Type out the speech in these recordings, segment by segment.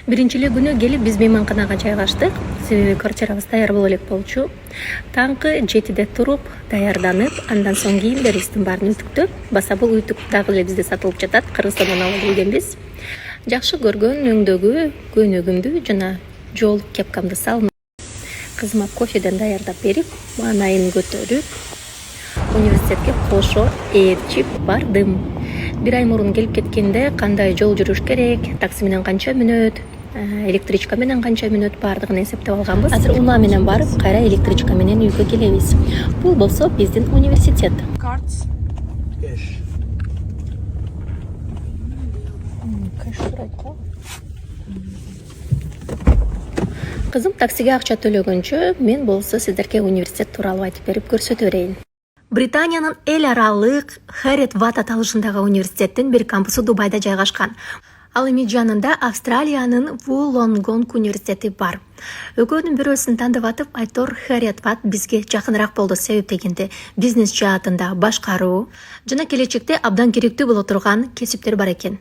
Биринчи күнү келип биз мейманканага жайгаштык. Себеби квартирабыз даяр боло элек болчу. Таңкы 7-де туруп, даярданып, андан соң кийимдерибиздин баарын үтүктөп, баса бул үтүк дагы эле бизде сатылып жатат. Кыргызстандан алып келгенбиз. Жакшы көргөн өңдөгү көнөгүмдү жана жоолук кепкамды салып, кызыма кофеден даярдап берип, маанайын көтөрүп, университетке кошо ээрчип бардым. Бир ай мурун келип кеткенде кандай жол жүрүш керек, такси менен канча мүнөт, электричка менен канча мүнөт баардыгын эсептеп алганбыз. Азыр унаа менен барып, кайра электричка менен үйгө келебиз. Бул болсо биздин университет. Cards. Cash. Кызым таксиге акча төлөгөнчө мен болсо сиздерге университет тууралуу айтып берип көрсөтө берейин. Британиянын эл аралык Хэрриет Ватт аталышындагы университеттин бир кампусу Дубайда жайгашкан. Ал эми жанында Австралиянын Вулонгонг университети бар. Экөөнүн бирөөсүн тандап атып, Айтор Хэрриет Ватт бизге жакыныраак болду. Себеп дегенде бизнес жаатында башкаруу жана келечекте абдан керектүү боло турган кесиптер бар экен.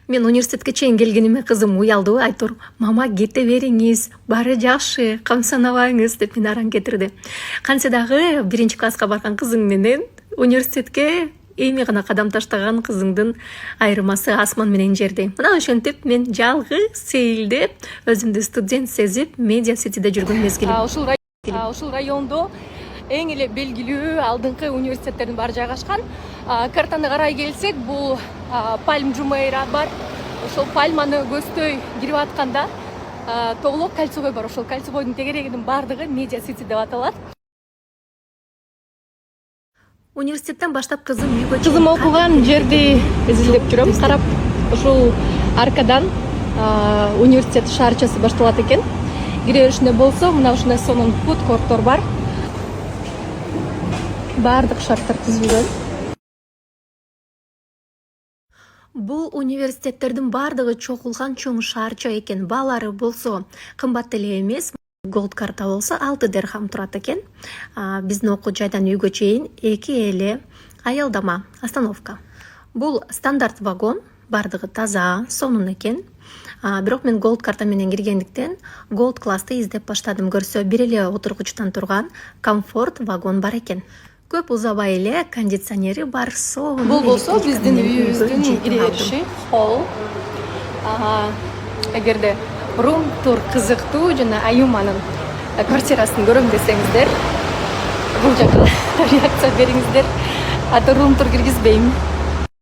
Мен университетке чейин келгениме кызым уялды. Айтор, мама кете бериңиз, баары жакшы, камсанабаңыз деп мени аран кетирди. Кантсе дагы биринчи класска барган кызың менен университетке эми гана кадам таштаган кызыңдын айырмасы асман менен жердей. Мына ошентип мен жалгыз сейилдеп, өзүмдү студент сезип, медиа ситиде жүргөн мезгилим. Ушул райондо эң эле белгилүү алдыңкы университеттердин баары жайгашкан. Картаны карай келсек, бул Пальм Жумейра бар. Ошол пальманы көздөй кирип атканда тоголок кольцевой бар. Ошол кольцевойдун тегерегинин баардыгы медиа сити деп аталат. Университеттен баштап кызым үйгө Кызым окуган жерди изилдеп жүрөм, карап. Ушул аркадан университет шаарчасы башталат экен. Кире беришинде болсо, мына ушундай сонун фуд корттор бар. Баардык шарттар түзүлгөн. Бул университеттердин баардыгы чогулган чоң шаарча экен. Баалары болсо кымбат эле эмес. Голд карта болсо 6 дирхам турат экен. Биздин окуу жайдан үйгө чейин 2 эле аялдама остановка. Бул стандарт вагон, баардыгы таза, сонун экен. Бирок мен голд карта менен киргендиктен голд классты издеп баштадым. Көрсө бир эле отургучтан турган комфорт вагон бар экен. Көп узабай эле кондиционери бар. Бул болсо биздин үйүбүздүн кире бериши, холл. Эгерде рум тур кызыктуу жана Аюманын квартирасын көрөм десеңиздер, бул жака реакция бериңиздер. Ата рум тур киргизбейм.